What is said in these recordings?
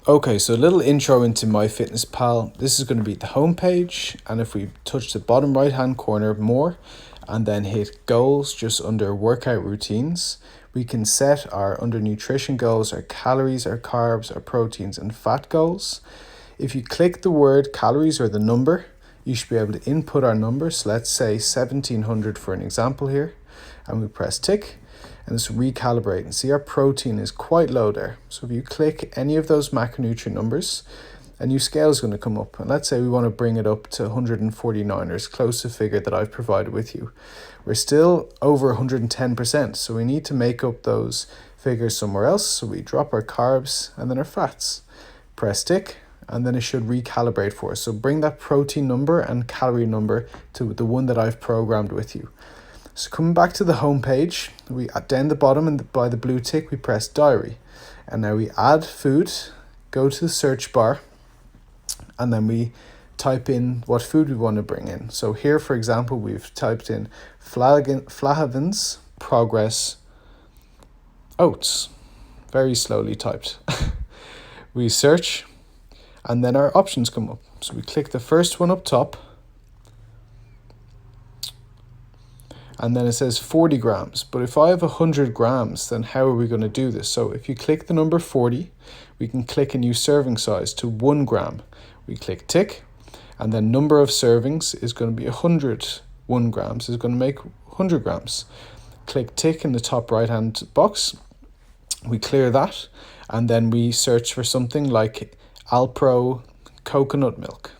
Okay, so a little intro into MyFitnessPal. This is going to be the home page, and if we touch the bottom right hand corner more and then hit goals just under workout routines, we can set our under nutrition goals, our calories, our carbs, our proteins and fat goals. If you click the word calories or the number, you should be able to input our number. So let's say 1700 for an example here, and we press tick. And let's recalibrate and see our protein is quite low there. So if you click any of those macronutrient numbers, a new scale is going to come up. And let's say we want to bring it up to 149, or as close to the figure that I've provided with you. We're still over 110%, so we need to make up those figures somewhere else. So we drop our carbs and then our fats. Press tick, and then it should recalibrate for us. So bring that protein number and calorie number to the one that I've programmed with you. So coming back to the home page, we down the bottom and by the blue tick, we press diary. And now we add food, go to the search bar, and then we type in what food we want to bring in. So here, for example, we've typed in Flahavan's Progress Oats. Very slowly typed. We search, and then our options come up. So we click the first one up top, and then it says 40 grams. But if I have 100 grams, then how are we going to do this? So if you click the number 40, we can click a new serving size to 1 gram. We click tick, and then number of servings is going to be 100. 1 grams is going to make 100 grams. Click tick in the top right hand box. We clear that, and then we search for something like Alpro coconut milk.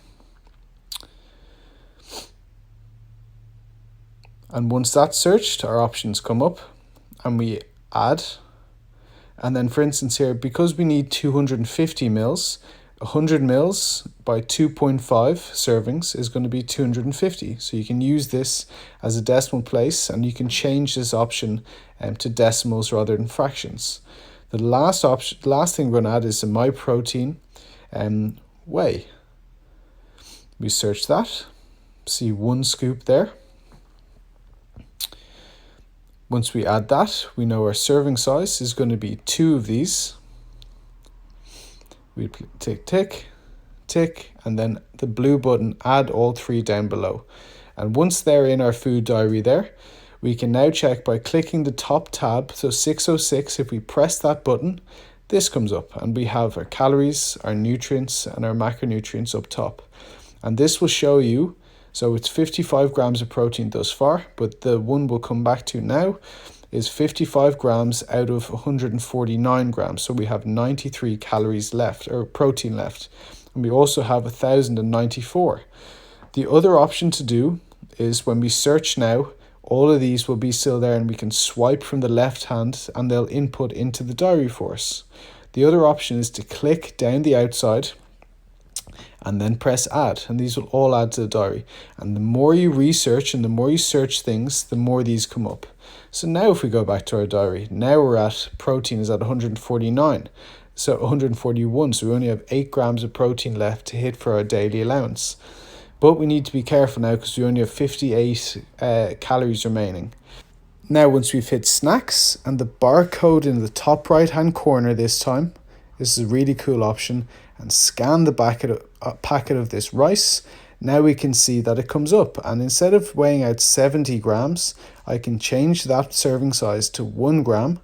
And once that's searched, our options come up and we add. And then for instance here, because we need 250 mils, 100 mils by 2.5 servings is going to be 250. So you can use this as a decimal place, and you can change this option to decimals rather than fractions. The last thing we're going to add is the my protein whey. We search that, see 1 scoop there. Once we add that, we know our serving size is going to be 2 of these. We tick, tick, tick, and then the blue button, add all 3 down below. And once they're in our food diary there, we can now check by clicking the top tab. So 606, if we press that button, this comes up and we have our calories, our nutrients, and our macronutrients up top. And this will show you, so it's 55 grams of protein thus far, but the one we'll come back to now is 55 grams out of 149 grams. So we have 93 calories left, or protein left. And we also have 1,094. The other option to do is when we search now, all of these will be still there, and we can swipe from the left hand and they'll input into the diary for us. The other option is to click down the outside and then press add, and these will all add to the diary. And the more you research and the more you search things, the more these come up. So now if we go back to our diary, now we're at, protein is at 149, so 141, so we only have 8 grams of protein left to hit for our daily allowance. But we need to be careful now because we only have 58 calories remaining. Now once we've hit snacks and the barcode in the top right hand corner this time, this is a really cool option, and scan the packet of this rice, now we can see that it comes up, and instead of weighing out 70 grams, I can change that serving size to 1 gram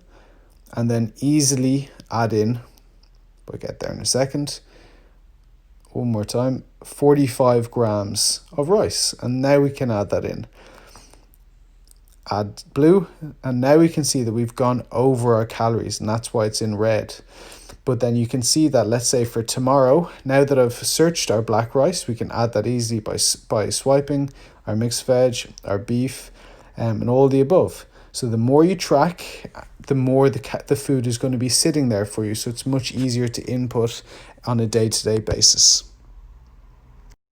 and then easily add in, we'll get there in a second, one more time, 45 grams of rice, and now we can add that in. Add blue, and now we can see that we've gone over our calories, and that's why it's in red. But then you can see that, let's say for tomorrow, now that I've searched our black rice, we can add that easily by swiping our mixed veg, our beef, and all the above. So the more you track, the more the food is going to be sitting there for you. So it's much easier to input on a day-to-day basis.